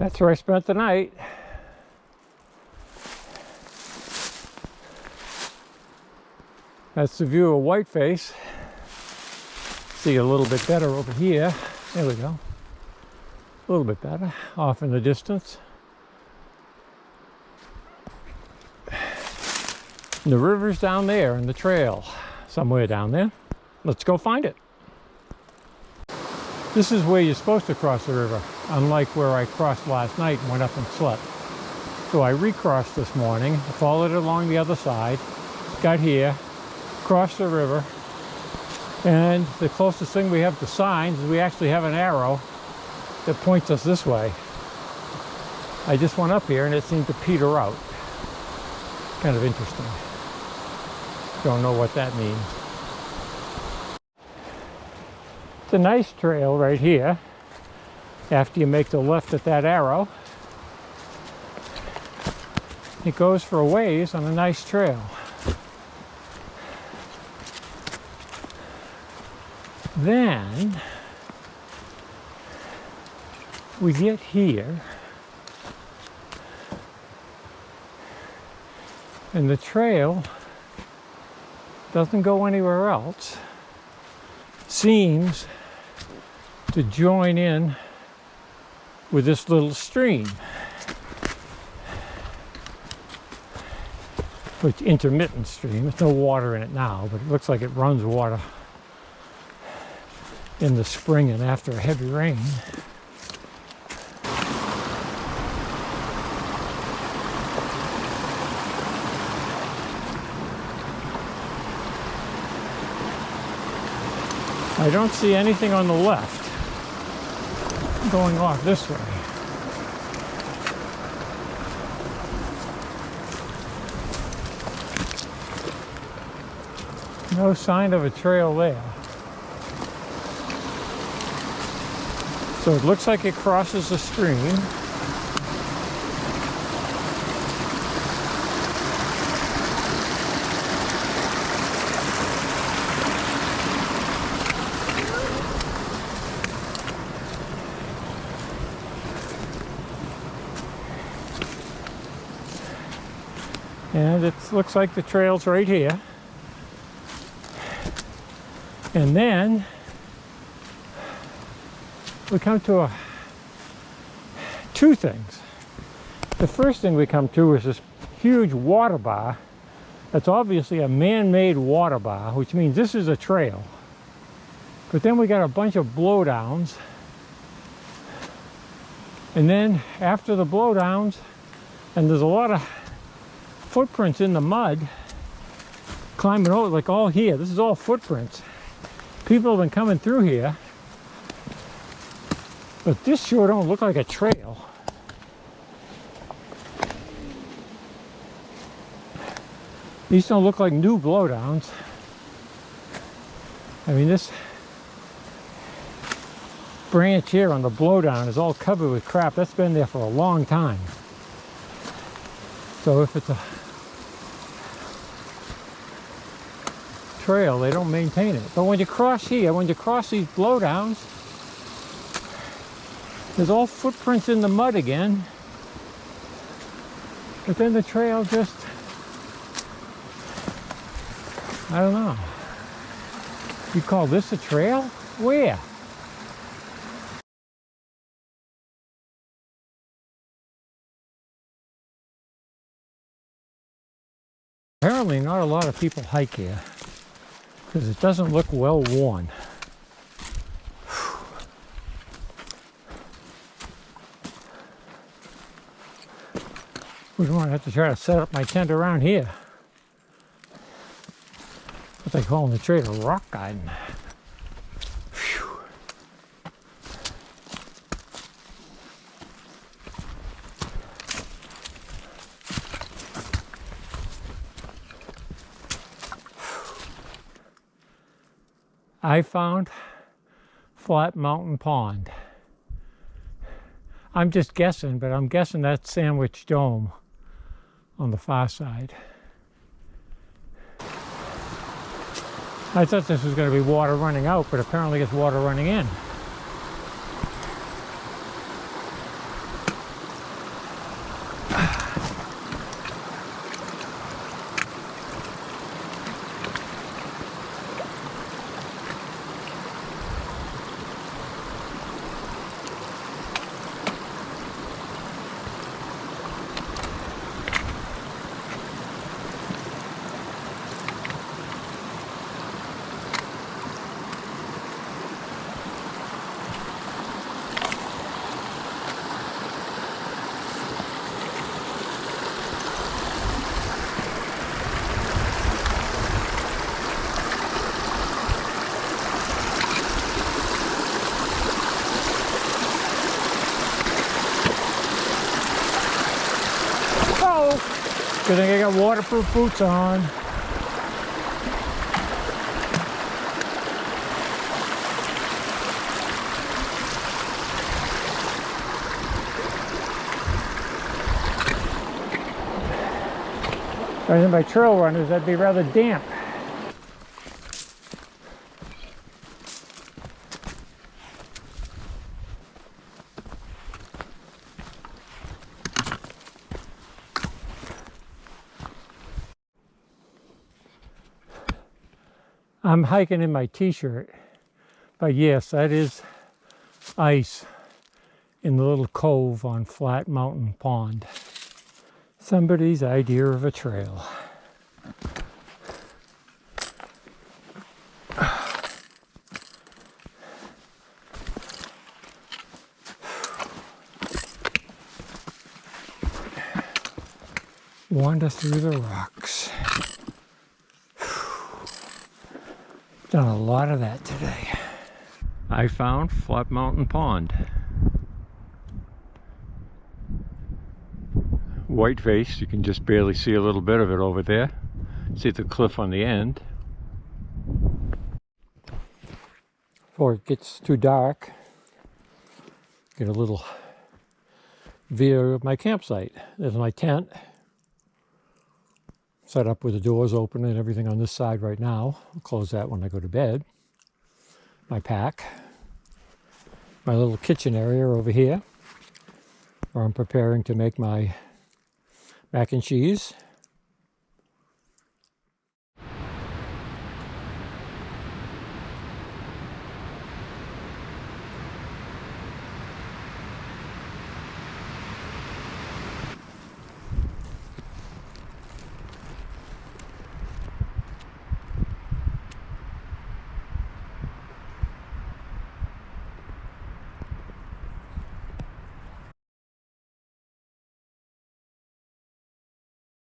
That's where I spent the night. That's the view of Whiteface. See a little bit better over here. There we go. A little bit better off in the distance. The river's down there and the trail somewhere down there. Let's go find it. This is where you're supposed to cross the river, unlike where I crossed last night and went up and slept. So I recrossed this morning, followed it along the other side, got here, crossed the river, and the closest thing we have to signs is we actually have an arrow that points us this way. I just went up here and it seemed to peter out. Kind of interesting. Don't know what that means. It's a nice trail right here. After you make the left at that arrow, it goes for a ways on a nice trail. Then we get here and the trail doesn't go anywhere else. Seems to join in with this little stream, which intermittent stream. There's no water in it now, but it looks like it runs water in the spring and after a heavy rain. I don't see anything on the left going off this way. No sign of a trail there. So it looks like it crosses the stream. And it looks like the trail's right here. And then we come to two things. The first thing we come to is this huge water bar. That's obviously a man-made water bar, which means this is a trail. But then we got a bunch of blowdowns. And then after the blowdowns, and there's a lot of footprints in the mud, climbing over, like all here. This is all footprints. People have been coming through here. But this sure don't look like a trail. These don't look like new blowdowns. I mean, this branch here on the blowdown is all covered with crap. That's been there for a long time. So if it's a trail, they don't maintain it. But when you cross here, when you cross these blowdowns, there's all footprints in the mud again. But then the trail just, I don't know. You call this a trail? Where? Apparently not a lot of people hike here because it doesn't look well worn. We might have to try to set up my tent around here. What they call in the trade a rock garden. Whew. I found Flat Mountain Pond. I'm just guessing, but I'm guessing that's Sandwich Dome on the far side. I thought this was going to be water running out, but apparently it's water running in. Good thing I got waterproof boots on. If I was by trail runners, that'd be rather damp. I'm hiking in my t-shirt, but yes, that is ice in the little cove on Flat Mountain Pond. Somebody's idea of a trail. Wander through the rocks. Done a lot of that today. I found Flat Mountain Pond. White face, you can just barely see a little bit of it over there. See the cliff on the end. Before it gets too dark, get a little view of my campsite. There's my tent. Set up with the doors open and everything on this side right now. I'll close that when I go to bed. My pack. My little kitchen area over here, where I'm preparing to make my mac and cheese.